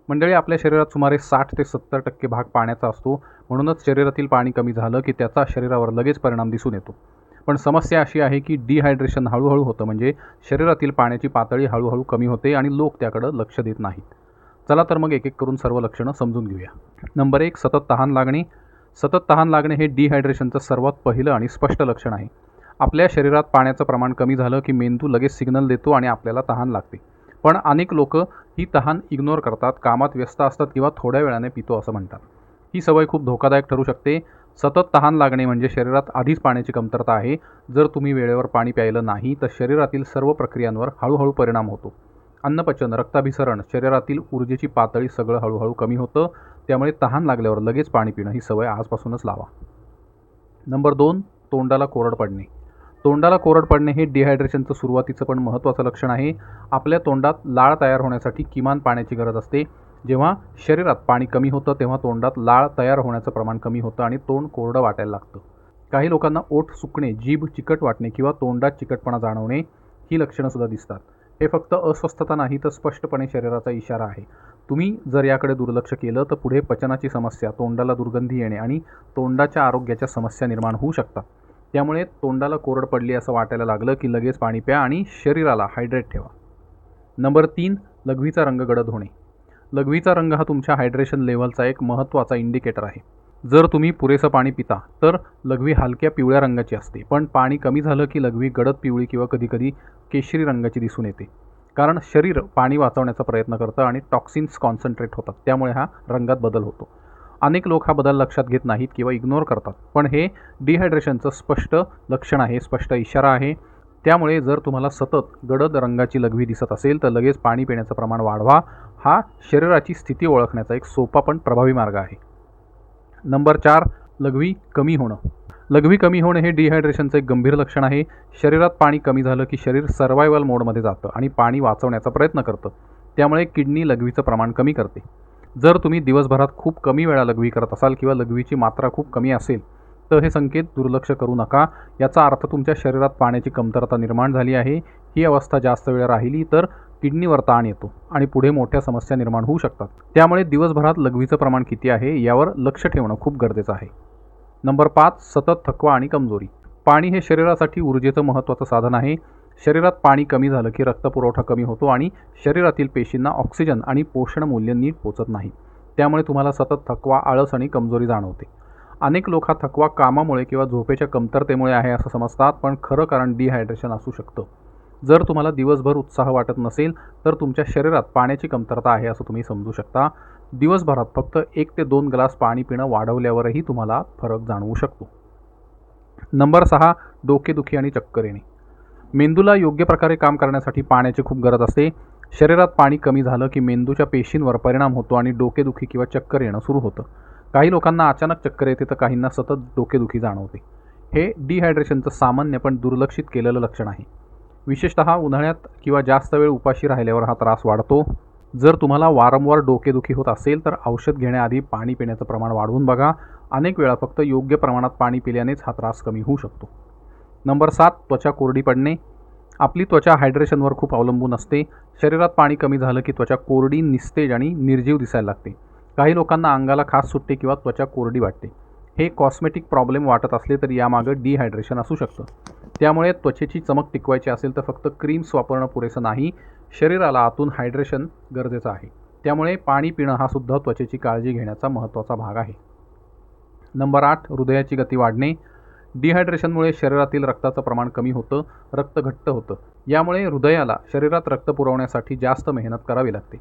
मंडळी, आपल्या शरीरात सुमारे 60 ते 70% भाग पाण्याचा असतो. म्हणूनच शरीरातील पाणी कमी झालं की त्याचा शरीरावर लगेच परिणाम दिसून येतो. पण समस्या अशी आहे की डिहायड्रेशन हळूहळू होतं, म्हणजे शरीरातील पाण्याची पातळी हळूहळू कमी होते आणि लोक त्याकडं लक्ष देत नाहीत. चला तर मग एक एक करून सर्व लक्षणं समजून घेऊया. नंबर 1, सतत तहान लागणे. सतत तहान लागणे हे डिहायड्रेशनचं सर्वात पहिलं आणि स्पष्ट लक्षण आहे. आपल्या शरीरात पाण्याचं प्रमाण कमी झालं की मेंदू लगेच सिग्नल देतो आणि आपल्याला तहान लागते. पण अनेक लोक ही तहान इग्नोर करतात, कामात व्यस्त असतात किंवा थोड्या वेळाने पितो असं म्हणतात. ही सवय खूप धोकादायक ठरू शकते. सतत तहान लागणे म्हणजे शरीरात आधीच पाण्याची कमतरता आहे. जर तुम्ही वेळेवर पाणी प्यायलं नाही तर शरीरातील सर्व प्रक्रियांवर हळूहळू परिणाम होतो. अन्नपचन, रक्ताभिसरण, शरीरातील ऊर्जेची पातळी सगळं हळूहळू कमी होतं. त्यामुळे तहान लागल्यावर लगेच पाणी पिणं ही सवय आजपासूनच लावा. नंबर 2, तोंडाला कोरड पडणे. तोंडाला कोरड पडणे हे डिहायड्रेशनचं सुरुवातीचं पण महत्त्वाचं लक्षण आहे. आपल्या तोंडात लाळ तयार होण्यासाठी किमान पाण्याची गरज असते. जेव्हा शरीरात पाणी कमी होतं तेव्हा तोंडात लाळ तयार होण्याचं प्रमाण कमी होतं आणि तोंड कोरडं वाटायला लागतं. काही लोकांना ओठ सुकणे, जीभ चिकट वाटणे किंवा तोंडात चिकटपणा जाणवणे ही लक्षणंसुद्धा दिसतात. हे फक्त अस्वस्थता नाही तर स्पष्टपणे शरीराचा इशारा आहे. तुम्ही जर याकडे दुर्लक्ष केलं तर पुढे पचनाची समस्या, तोंडाला दुर्गंधी येणे आणि तोंडाच्या आरोग्याच्या समस्या निर्माण होऊ शकतात. त्यामुळे तोंडाला कोरड पडली असं वाटायला लागलं की लगेच पाणी प्या आणि शरीराला हायड्रेट ठेवा. नंबर 3, लघवीचा रंग गडद होणे. लघवीचा रंग हा तुमच्या हायड्रेशन लेव्हलचा एक महत्त्वाचा इंडिकेटर आहे. जर तुम्ही पुरेसं पाणी पिता तर लघवी हलक्या पिवळ्या रंगाची असते, पण पाणी कमी झालं की लघवी गडद पिवळी किंवा कधीकधी केशरी रंगाची दिसून येते. कारण शरीर पाणी वाचवण्याचा प्रयत्न करतं आणि टॉक्सिन्स कॉन्सन्ट्रेट होतात, त्यामुळे हा रंगात बदल होतो. अनेक लोक हा बदल लक्षात घेत नाहीत किंवा इग्नोर करतात, पण हे डिहायड्रेशनचं स्पष्ट लक्षण आहे, स्पष्ट इशारा आहे. त्यामुळे जर तुम्हाला सतत गडद रंगाची लघवी दिसत असेल तर लगेच पाणी पिण्याचं प्रमाण वाढवा. हा शरीराची स्थिती ओळखण्याचा एक सोपा पण प्रभावी मार्ग आहे. नंबर 4, लघवी कमी होणं. लघवी कमी होणे हे डिहायड्रेशनचं एक गंभीर लक्षण आहे. शरीरात पाणी कमी झालं की शरीर सर्वायवल मोडमध्ये जातं आणि पाणी वाचवण्याचा प्रयत्न करतं. त्यामुळे किडनी लघवीचं प्रमाण कमी करते. जर तुम्ही दिवसभरात खूप कमी वेळा लघवी करत असाल किंवा लघवीची मात्रा खूप कमी असेल तर हे संकेत दुर्लक्ष करू नका. याचा अर्थ तुमच्या शरीरात पाण्याची कमतरता निर्माण झाली आहे. ही अवस्था जास्त वेळ राहिली तर किडनीवर ताण येतो आणि पुढे मोठ्या समस्या निर्माण होऊ शकतात. त्यामुळे दिवसभरात लघवीचं प्रमाण किती आहे यावर लक्ष ठेवणं खूप गरजेचं आहे. नंबर 5, सतत थकवा आणि कमजोरी. पाणी हे शरीरासाठी ऊर्जेचं महत्त्वाचं साधन आहे. शरीरात पाणी कमी झालं की रक्तपुरवठा कमी होतो आणि शरीरातील पेशींना ऑक्सिजन आणि पोषण मूल्य नीट पोचत नाही. त्यामुळे तुम्हाला सतत थकवा, आळस आणि कमजोरी जाणवते. अनेक लोक हा थकवा कामामुळे किंवा झोपेच्या कमतरतेमुळे आहे असं समजतात, पण खरं कारण डिहायड्रेशन असू शकतं. जर तुम्हाला दिवसभर उत्साह वाटत नसेल तर तुमच्या शरीरात पाण्याची कमतरता आहे असं तुम्ही समजू शकता. दिवसभरात फक्त 1 ते 2 ग्लास पाणी पिणं वाढवल्यावरही तुम्हाला फरक जाणवू शकतो. नंबर 6, डोकेदुखी आणि चक्कर येणे. मेंदूला योग्य प्रकारे काम करण्यासाठी पाण्याची खूप गरज असते. शरीरात पाणी कमी झालं की मेंदूच्या पेशींवर परिणाम होतो आणि डोकेदुखी किंवा चक्कर येणं सुरू होतं. काही लोकांना अचानक चक्कर येते तर काहींना सतत डोकेदुखी जाणवते. हे डिहायड्रेशनचं सामान्य पण दुर्लक्षित केलेलं लक्षण आहे. विशेषतः उन्हाळ्यात किंवा जास्त वेळ उपाशी राहिल्यावर हा त्रास वाढतो. जर तुम्हाला वारंवार डोकेदुखी होत असेल तर औषध घेण्याआधी पाणी पिण्याचं प्रमाण वाढवून बघा. अनेक वेळा फक्त योग्य प्रमाणात पाणी पिल्यानेच हा त्रास कमी होऊ शकतो. नंबर 7, त्वचा कोरडी पडणे. आपली त्वचा हायड्रेशनवर खूप अवलंबून असते. शरीरात पाणी कमी झालं की त्वचा कोरडी, निस्तेज आणि निर्जीव दिसायला लागते. काही लोकांना अंगाला खाज सुटते किंवा त्वचा कोरडी वाटते. हे कॉस्मेटिक प्रॉब्लेम वाटत असले तरी यामागं डिहायड्रेशन असू शकतं. त्यामुळे त्वचेची चमक टिकवायची असेल तर फक्त क्रीम्स वापरणं पुरेसं नाही. शरीराला आतून हायड्रेशन गरजेचं आहे. त्यामुळे पाणी पिणं हा सुद्धा त्वचेची काळजी घेण्याचा महत्त्वाचा भाग आहे. नंबर 8, हृदयाची गती वाढणे. डिहायड्रेशनमुळे शरीरातील रक्ताचं प्रमाण कमी होतं, रक्त घट्ट होतं. यामुळे हृदयाला शरीरात रक्त पुरवण्यासाठी जास्त मेहनत करावी लागते.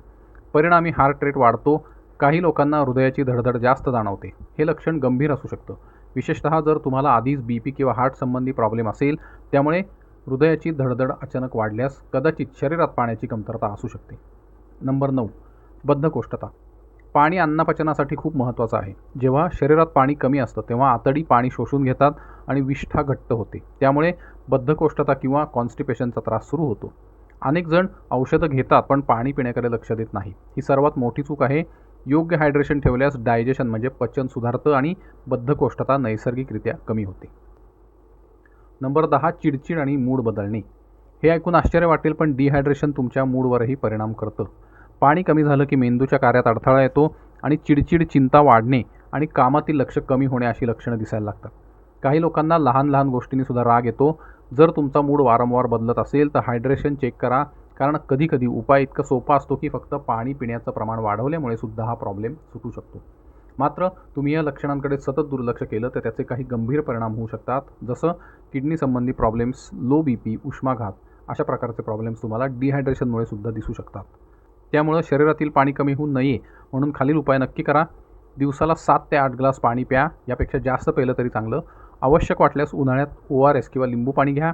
परिणामी हार्ट रेट वाढतो. काही लोकांना हृदयाची धडधड जास्त जाणवते. हे लक्षण गंभीर असू शकतं, विशेषतः जर तुम्हाला आधीच BP किंवा हार्ट संबंधी प्रॉब्लेम असेल. त्यामुळे हृदयाची धडधड अचानक वाढल्यास कदाचित शरीरात पाण्याची कमतरता असू शकते. नंबर 9, बद्धकोष्ठता. पाणी अन्नपचनासाठी खूप महत्त्वाचं आहे. जेव्हा शरीरात पाणी कमी असतं तेव्हा आतडी पाणी शोषून घेतात आणि विष्ठा घट्ट होते. त्यामुळे बद्धकोष्ठता किंवा कॉन्स्टिपेशनचा त्रास सुरू होतो. अनेक जण औषधं घेतात पण पाणी पिण्याकडे लक्ष देत नाही. ही सर्वात मोठी चूक आहे. योग्य हायड्रेशन ठेवल्यास डायजेशन म्हणजे पचन सुधारतं आणि बद्धकोष्ठता नैसर्गिकरित्या कमी होते. नंबर 10, चिडचिड आणि मूड बदलणे. हे ऐकून आश्चर्य वाटेल पण डिहायड्रेशन तुमच्या मूडवरही परिणाम करतं. पाणी कमी झालं की मेंदूच्या कार्यात अडथळा येतो आणि चिडचिड, चिंता वाढणे आणि कामातील लक्ष कमी होणे अशी लक्षणं दिसायला लागतात. काही लोकांना लहान लहान गोष्टींनी सुद्धा राग येतो. जर तुमचा मूड वारंवार बदलत असेल तर हायड्रेशन चेक करा, कारण कधीकधी उपाय इतका सोपा असतो की फक्त पाणी पिण्याचं प्रमाण वाढवल्यामुळे सुद्धा हा प्रॉब्लेम सुटू शकतो. मात्र तुम्ही या लक्षणांकडे सतत दुर्लक्ष केलं तर त्याचे काही गंभीर परिणाम होऊ शकतात, जसं किडनी संबंधी प्रॉब्लेम्स, लो BP, उष्माघात अशा प्रकारचे प्रॉब्लेम्स तुम्हाला डिहायड्रेशनमुळे सुद्धा दिसू शकतात. त्यामुळं शरीरातील पाणी कमी होऊ नये म्हणून खालील उपाय नक्की करा. दिवसाला 7 ते 8 ग्लास पाणी प्या, यापेक्षा जास्त प्यायलं तरी चांगलं. आवश्यक वाटल्यास उन्हाळ्यात ORS किंवा लिंबू पाणी घ्या.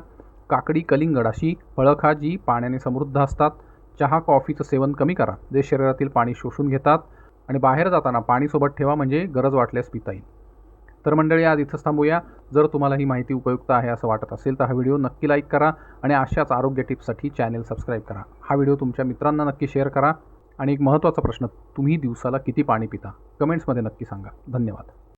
काकडी, कलिंगड अशी फळं खा जी पाण्याने समृद्ध असतात. चहा, कॉफीचं सेवन कमी करा, जे शरीरातील पाणी शोषून घेतात. आणि बाहेर जाताना पाणी सोबत ठेवा, म्हणजे गरज वाटल्यास पिता येईल. तर मंडळी, आज इथंच थांबूया. जर तुम्हाला ही माहिती उपयुक्त आहे असं वाटत असेल तर हा व्हिडिओ नक्की लाईक करा आणि अशाच आरोग्य टिप्ससाठी चॅनेल सबस्क्राईब करा. हा व्हिडिओ तुमच्या मित्रांना नक्की शेअर करा. आणि एक महत्त्वाचा प्रश्न, तुम्ही दिवसाला किती पाणी पिता? कमेंट्समध्ये नक्की सांगा. धन्यवाद.